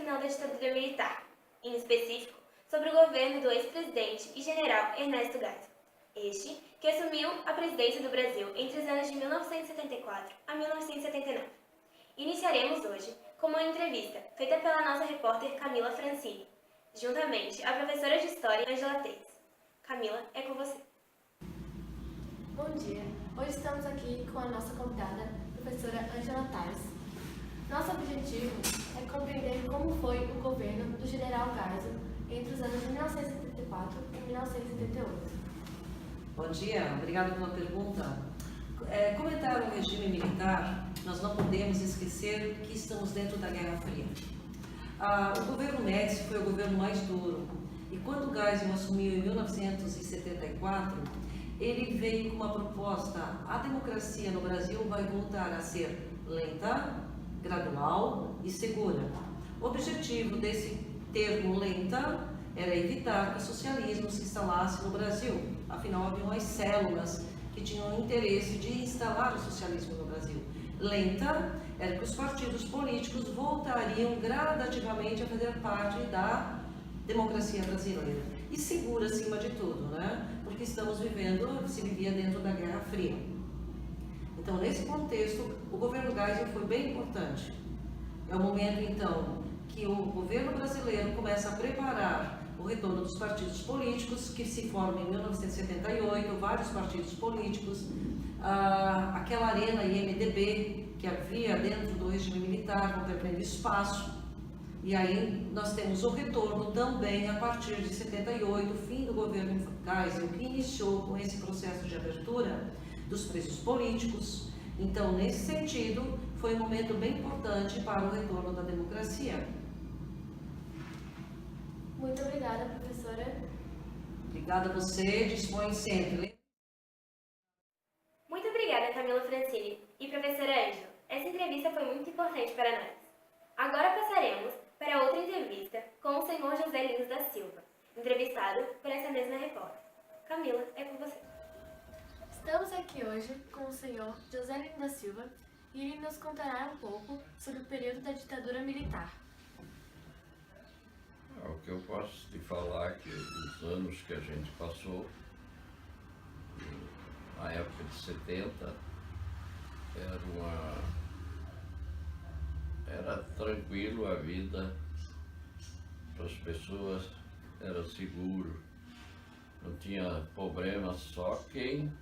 final da ditadura militar, em específico sobre o governo do ex-presidente e general Ernesto Geisel, este que assumiu a presidência do Brasil entre os anos de 1974 a 1979. Iniciaremos hoje com uma entrevista feita pela nossa repórter Camila Francini, juntamente à professora de História Ângela Teis. Camila, é com você. Bom dia! Hoje estamos aqui com a nossa convidada, professora Ângela Teis. Nosso objetivo é compreender como foi o governo do general Geisel entre os anos de 1974 e 1978. Bom dia, obrigada pela pergunta. Comentar o regime militar, nós não podemos esquecer que estamos dentro da Guerra Fria. O governo Médici foi o governo mais duro, e quando Geisel assumiu em 1974, ele veio com uma proposta: a democracia no Brasil vai voltar a ser lenta, gradual e segura. O objetivo desse termo lenta era evitar que o socialismo se instalasse no Brasil. Afinal, haviam as células que tinham interesse de instalar o socialismo no Brasil. Lenta era que os partidos políticos voltariam gradativamente a fazer parte da democracia brasileira. E segura acima de tudo, né? Porque se vivia dentro da Guerra Fria. Então, nesse contexto, o governo Geisel foi bem importante. É o momento, então, que o governo brasileiro começa a preparar o retorno dos partidos políticos, que se formam em 1978, vários partidos políticos, aquela arena IMDB que havia dentro do regime militar, não perdendo espaço. E aí nós temos o retorno também a partir de 78, o fim do governo Geisel, que iniciou com esse processo de abertura dos presos políticos. Então, nesse sentido, foi um momento bem importante para o retorno da democracia. Muito obrigada, professora. Obrigada a você, dispõe sempre. Muito obrigada, Camila Francini e professora Ângela. Essa entrevista foi muito importante para nós. Agora passaremos para outra entrevista com o senhor José Lins da Silva, entrevistado por essa mesma repórter. Camila, é com você. Estamos aqui hoje com o senhor José Lins da Silva e ele nos contará um pouco sobre o período da ditadura militar. O que eu posso te falar é que os anos que a gente passou, na época de 70, era tranquilo a vida para as pessoas, era seguro, não tinha problemas, só quem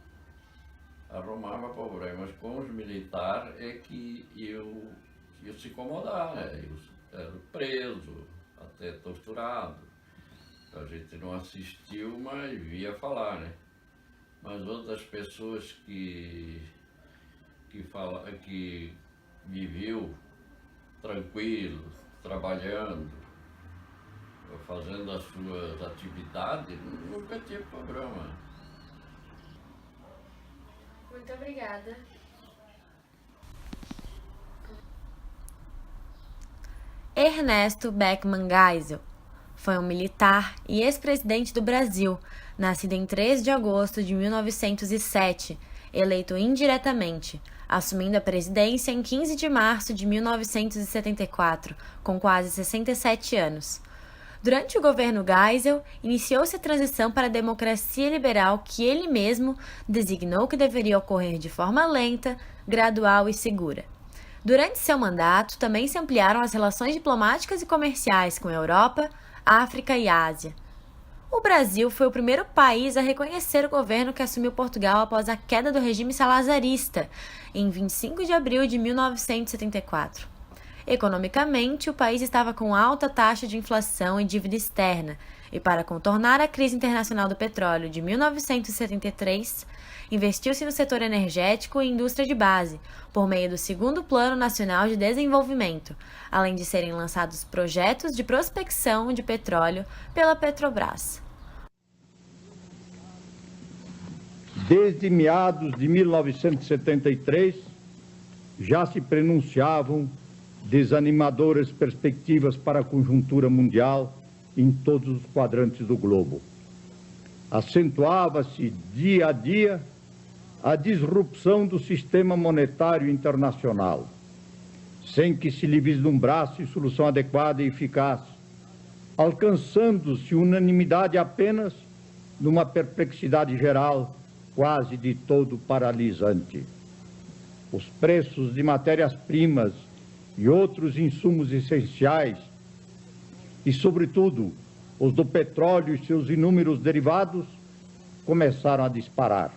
arrumava problemas com os militares é que ia se incomodar, né? Era preso, até torturado. A gente não assistiu, mas via falar, né? Mas outras pessoas que viviam tranquilo, trabalhando, fazendo as suas atividades, nunca tinha problema. Muito obrigada. Ernesto Beckmann Geisel foi um militar e ex-presidente do Brasil, nascido em 3 de agosto de 1907, eleito indiretamente, assumindo a presidência em 15 de março de 1974, com quase 67 anos. Durante o governo Geisel, iniciou-se a transição para a democracia liberal que ele mesmo designou que deveria ocorrer de forma lenta, gradual e segura. Durante seu mandato, também se ampliaram as relações diplomáticas e comerciais com a Europa, África e Ásia. O Brasil foi o primeiro país a reconhecer o governo que assumiu Portugal após a queda do regime salazarista, em 25 de abril de 1974. Economicamente, o país estava com alta taxa de inflação e dívida externa, e para contornar a crise internacional do petróleo de 1973, investiu-se no setor energético e indústria de base, por meio do Segundo Plano Nacional de Desenvolvimento, além de serem lançados projetos de prospecção de petróleo pela Petrobras. Desde meados de 1973, já se prenunciavam desanimadoras perspectivas para a conjuntura mundial em todos os quadrantes do globo. Acentuava-se dia a dia a disrupção do sistema monetário internacional. sem que se lhe vislumbrasse solução adequada e eficaz, alcançando-se unanimidade apenas numa perplexidade geral quase de todo paralisante. Os preços de matérias-primas e outros insumos essenciais, e, sobretudo, os do petróleo e seus inúmeros derivados, começaram a disparar,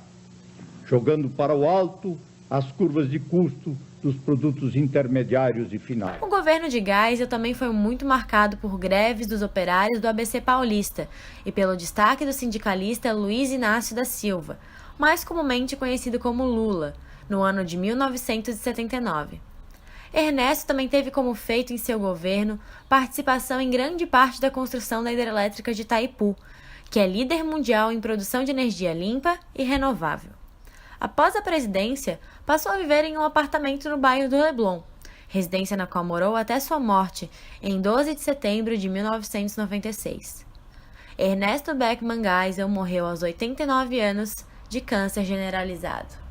jogando para o alto as curvas de custo dos produtos intermediários e finais. O governo de Geisel também foi muito marcado por greves dos operários do ABC Paulista e pelo destaque do sindicalista Luiz Inácio da Silva, mais comumente conhecido como Lula, no ano de 1979. Ernesto também teve como feito em seu governo participação em grande parte da construção da hidrelétrica de Itaipu, que é líder mundial em produção de energia limpa e renovável. Após a presidência, passou a viver em um apartamento no bairro do Leblon, residência na qual morou até sua morte em 12 de setembro de 1996. Ernesto Beckmann Geisel morreu aos 89 anos de câncer generalizado.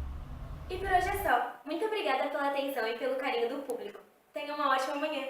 E por hoje é só. Muito obrigada pela atenção e pelo carinho do público. Tenha uma ótima manhã.